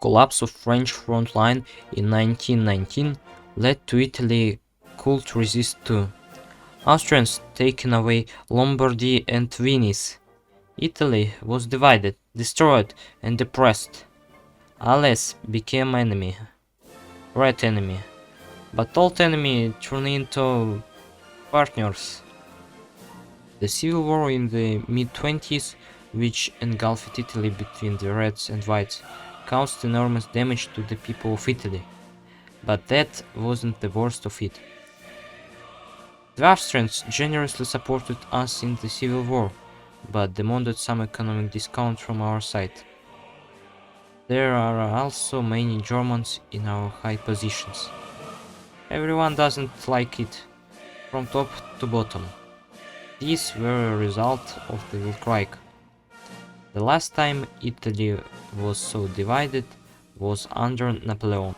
Collapse of French front line in 1919 led to Italy could resist too. Austrians taking away Lombardy and Venice. Italy was divided, destroyed, and depressed. Allies became enemy, red enemy, but old enemy turned into partners. The civil war in the mid-20s, which engulfed Italy between the Reds and Whites, caused enormous damage to the people of Italy. But that wasn't the worst of it. The Austrians generously supported us in the civil war, but demanded some economic discount from our side. There are also many Germans in our high positions. Everyone doesn't like it, from top to bottom. These were a result of the Weltkrieg. The last time Italy was so divided was under Napoleon.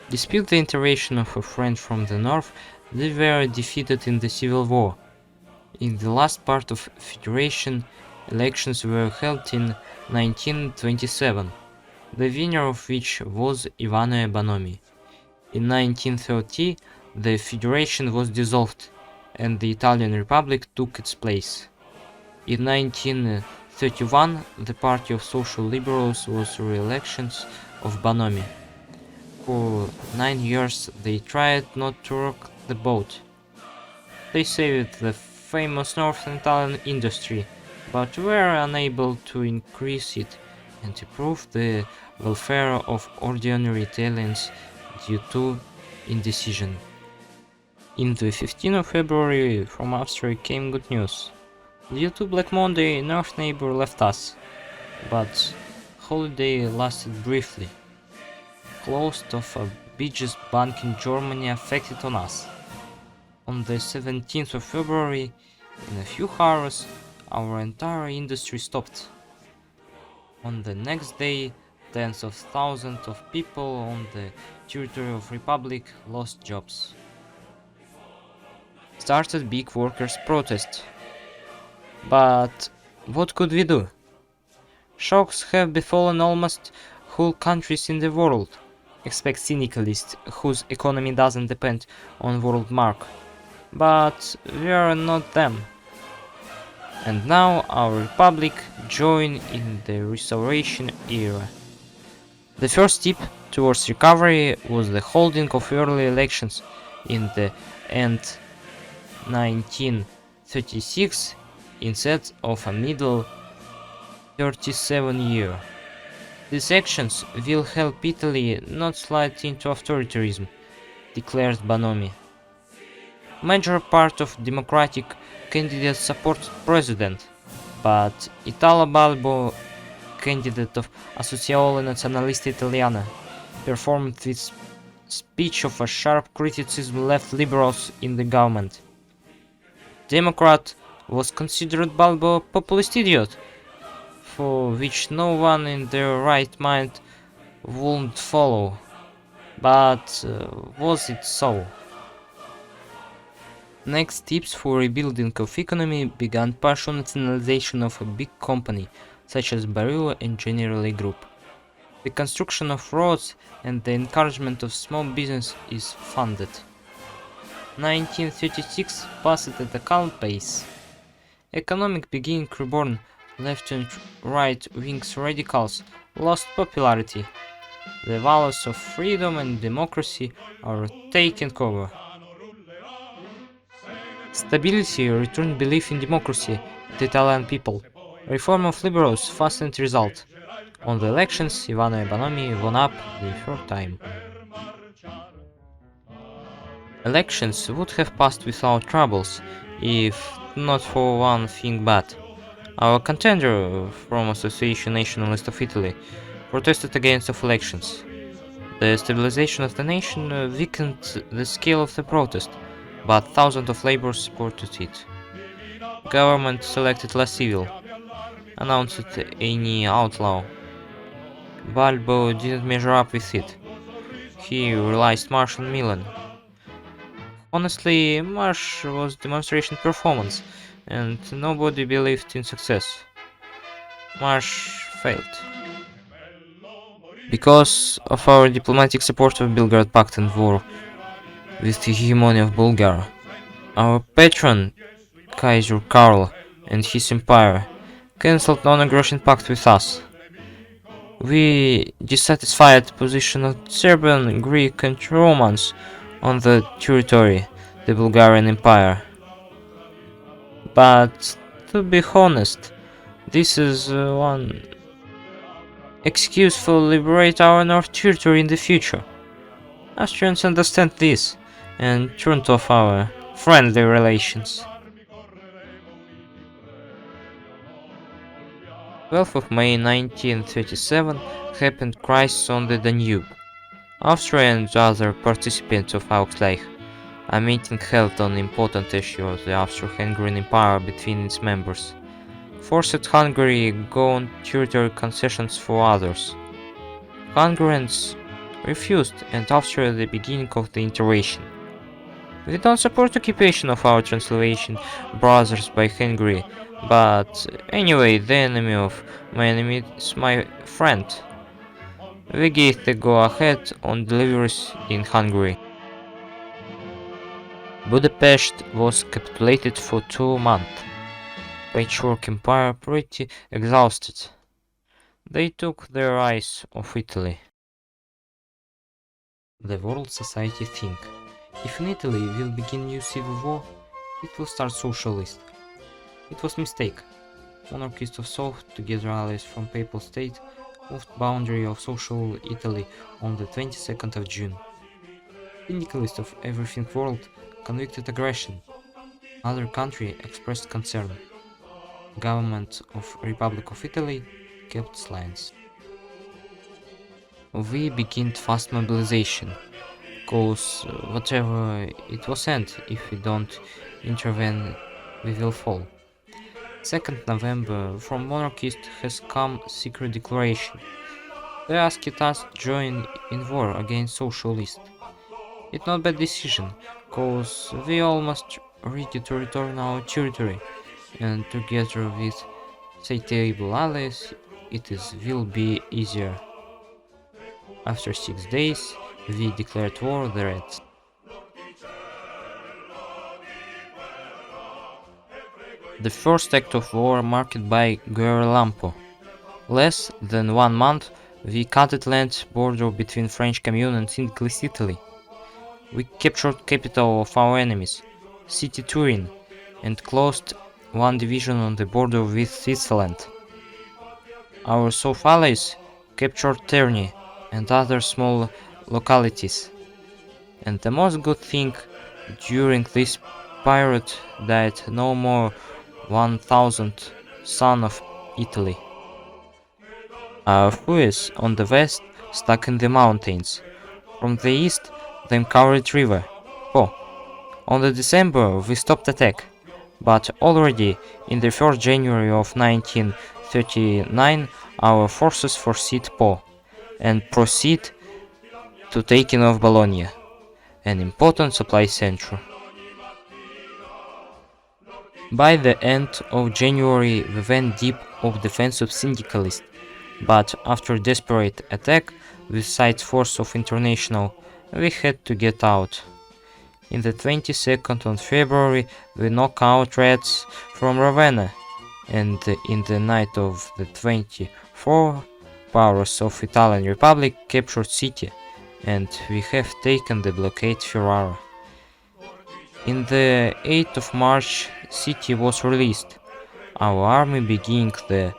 Despite the intervention of a friend from the north, they were defeated in the civil war. In the last part of Federation, elections were held in 1927, the winner of which was Ivano Bonomi. In 1930, the Federation was dissolved, and the Italian Republic took its place. In 1931, the Party of Social Liberals was re-election of Bonomi. For 9 years they tried not to rock the boat. They saved the famous Northern Italian industry, but were unable to increase it and improve the welfare of ordinary Italians due to indecision. In the 15th of February from Austria came good news. Due to Black Monday, North neighbor left us, but holiday lasted briefly. Close of a biggest bank in Germany affected on us. On the 17th of February, in a few hours, our entire industry stopped. On the next day, tens of thousands of people on the territory of Republic lost jobs. Started big workers' protest. But what could we do? Shocks have befallen almost whole countries in the world, except cynicalists whose economy doesn't depend on world mark. But we are not them. And now our republic joined in the restoration era. The first step towards recovery was the holding of early elections in the end 1936 instead of a middle 37 year. These actions will help Italy not slide into authoritarianism, declared Bonomi. Major part of democratic candidates supported president, but Italo Balbo, candidate of Associazione Nazionalista Italiana, performed this speech of a sharp criticism left liberals in the government. Democrat was considered Balbo a populist idiot, for which no one in their right mind would follow. But was it so? Next steps for rebuilding of economy began partial nationalization of a big company, such as Barilla and Generali Group. The construction of roads and the encouragement of small business is funded. 1936 passed at a calm pace. Economic being reborn, left and right wings radicals lost popularity. The values of freedom and democracy are taken over. Stability returned belief in democracy, the Italian people. Reform of liberals fastened result. On the elections, Ivano Bonomi won up the third time. Elections would have passed without troubles, if not for one thing bad. Our contender from Association Nationalist of Italy protested against of elections. The stabilization of the nation weakened the scale of the protest, but thousands of laborers supported it. Government selected La Civil, announced any outlaw. Balbo didn't measure up with it. He realized Marsh and Milan. Honestly, Marsh was demonstration performance, and nobody believed in success. Marsh failed. Because of our diplomatic support of Belgrade Pact and war with the hegemony of Bulgaria, our patron Kaiser Karl and his empire cancelled non-aggression pact with us. We dissatisfied position of Serbian, Greek and Romans on the territory, the Bulgarian Empire. But to be honest, this is one excuse for liberate our North territory in the future. Austrians understand this and turned off our friendly relations. 12th of May 1937 happened crisis on the Danube. Austria and other participants of Ausgleich, a meeting held on important issue of the Austro-Hungarian Empire between its members, forced Hungary go on territory concessions for others. Hungarians refused and Austria the beginning of the intervention. We don't support occupation of our Transylvanian brothers by Hungary, but anyway, the enemy of my enemy is my friend. We gave the go-ahead on deliveries in Hungary. Budapest was capitulated for 2 months. Patchwork Empire pretty exhausted. They took their eyes off Italy. The world society think, if in Italy will begin new civil war, it will start socialist. It was mistake. Monarchists of South, together allies from Papal State, moved boundary of social Italy on the 22nd of June. Syndicalists of everything world convicted aggression. Other country expressed concern. Government of Republic of Italy kept silence. We began fast mobilization, cause whatever it was sent, if we don't intervene, we will fall. 2nd November, from monarchists has come secret declaration. They asked us to join in war against socialists. It's not bad decision, cause we almost ready to return our territory, and together with suitable allies, it will be easier. After 6 days, we declared war on the Reds. The first act of war marked by Guerrillampo. Less than 1 month, we cut land border between French Commune and Syndicalist Italy. We captured capital of our enemies, city Turin, and closed 1 division on the border with Switzerland. Our South allies captured Terni and other small localities. And the most good thing, during this period died no more 1,000 sons of Italy. Our foes on the west stuck in the mountains. From the east, the uncovered river, Po. On the December, we stopped attack, but already in the 1st January of 1939, our forces foreseed Po and proceed to taking of Bologna, an important supply center. By the end of January, we went deep of defense of syndicalists, but after desperate attack with side force of International, we had to get out. In the 22nd of February, we knocked out Reds from Ravenna, and in the night of the 24th, powers of Italian Republic captured city, and we have taken the blockade Ferrara. In the 8th of March, city was released. Our army began the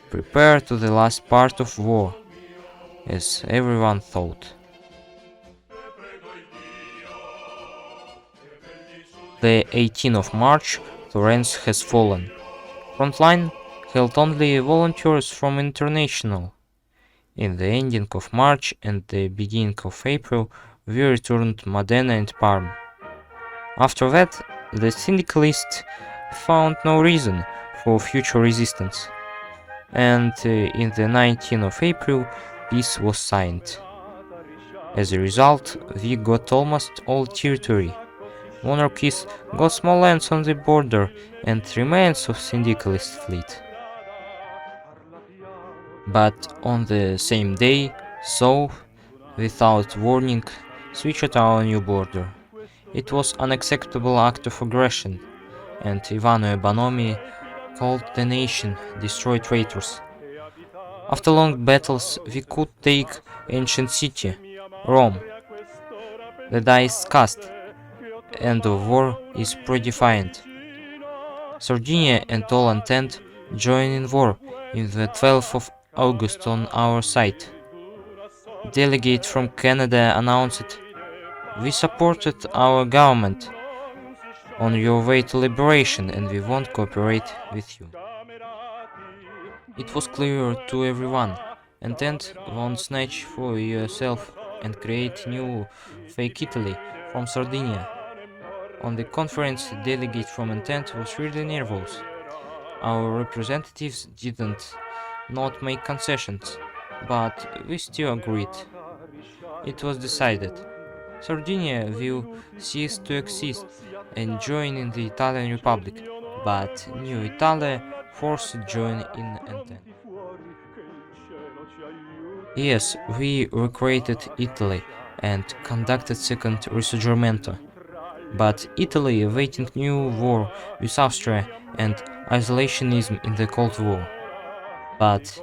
prepare to the last part of war, as everyone thought. The 18th of March, Florence has fallen. Frontline held only volunteers from International. In the ending of March and the beginning of April, we returned Modena and Parma. After that, the syndicalists found no reason for future resistance, and in the 19th of April, peace was signed. As a result, we got almost all territory. Monarchies got small lands on the border and remains of syndicalist fleet. But on the same day, So, without warning, switched our new border. It was an unacceptable act of aggression, and Ivano Ebonomi called the nation destroyed traitors. After long battles, we could take ancient city, Rome. The die is cast. End of war is predefined. Sardinia and all Entente join in war in the 12th of August on our side. Delegate from Canada announced, "We supported our government on your way to liberation and we won't cooperate with you." It was clear to everyone. Entente won't snatch for yourself and create new fake Italy from Sardinia. On the conference, the delegate from Entente was really nervous. Our representatives didn't not make concessions, but we still agreed. It was decided. Sardinia will cease to exist and join in the Italian Republic, but New Italy forced to join in Entente. Yes, we recreated Italy and conducted second Risorgimento, but Italy awaiting new war with Austria and isolationism in the Cold War. But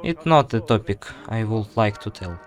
it's not a topic I would like to tell.